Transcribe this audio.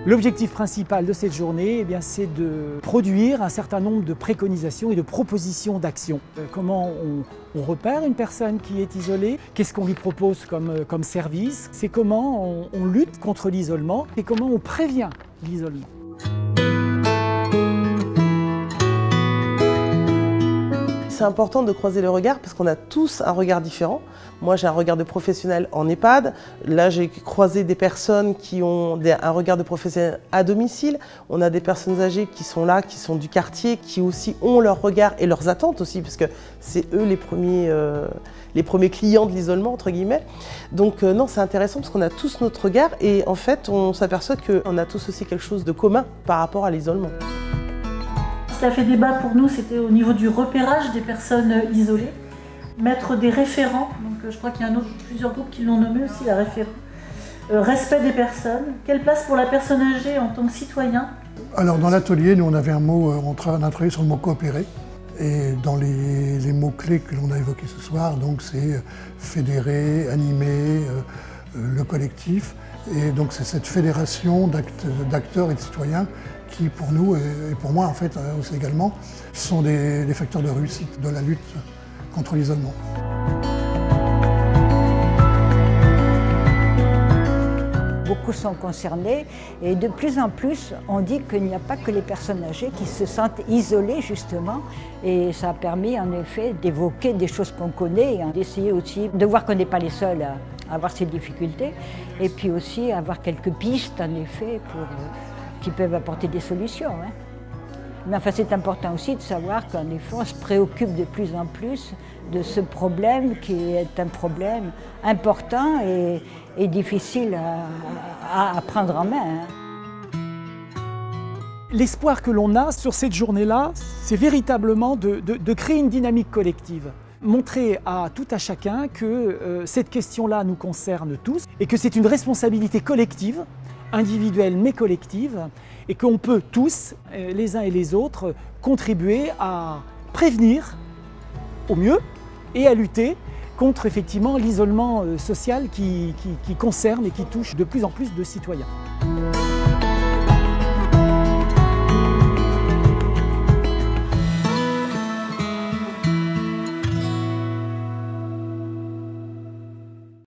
L'objectif principal de cette journée, c'est de produire un certain nombre de préconisations et de propositions d'action. Comment on repère une personne qui est isolée, qu'est-ce qu'on lui propose comme service, c'est comment on lutte contre l'isolement et comment on prévient l'isolement. C'est important de croiser le regard parce qu'on a tous un regard différent. Moi, j'ai un regard de professionnel en EHPAD. Là, j'ai croisé des personnes qui ont un regard de professionnel à domicile. On a des personnes âgées qui sont là, qui sont du quartier, qui aussi ont leur regard et leurs attentes aussi, parce que c'est eux les premiers clients de l'isolement, entre guillemets. Donc non, c'est intéressant parce qu'on a tous notre regard et en fait, on s'aperçoit qu'on a tous aussi quelque chose de commun par rapport à l'isolement. Ce qui a fait débat pour nous, c'était au niveau du repérage des personnes isolées. Mettre des référents, donc je crois qu'il y a plusieurs groupes qui l'ont nommé aussi, la référent. Respect des personnes. Quelle place pour la personne âgée en tant que citoyen? Alors dans l'atelier, nous on avait un mot, on a travaillé sur le mot coopérer. Et dans les mots-clés que l'on a évoqués ce soir, donc c'est fédérer, animer, le collectif. Et donc c'est cette fédération d'acteurs et de citoyens qui pour nous, et pour moi en fait aussi également, sont des facteurs de réussite de la lutte contre l'isolement. Beaucoup sont concernés et de plus en plus on dit qu'il n'y a pas que les personnes âgées qui se sentent isolées justement et ça a permis en effet d'évoquer des choses qu'on connaît, d'essayer aussi de voir qu'on n'est pas les seuls à avoir ces difficultés et puis aussi avoir quelques pistes en effet qui peuvent apporter des solutions. Mais enfin, c'est important aussi de savoir qu'en effet, on se préoccupe de plus en plus de ce problème qui est un problème important et difficile à prendre en main. L'espoir que l'on a sur cette journée-là, c'est véritablement de créer une dynamique collective. Montrer à tout à chacun que cette question-là nous concerne tous et que c'est une responsabilité collective, individuelle mais collective, et qu'on peut tous, les uns et les autres, contribuer à prévenir au mieux et à lutter contre effectivement l'isolement social qui concerne et qui touche de plus en plus de citoyens.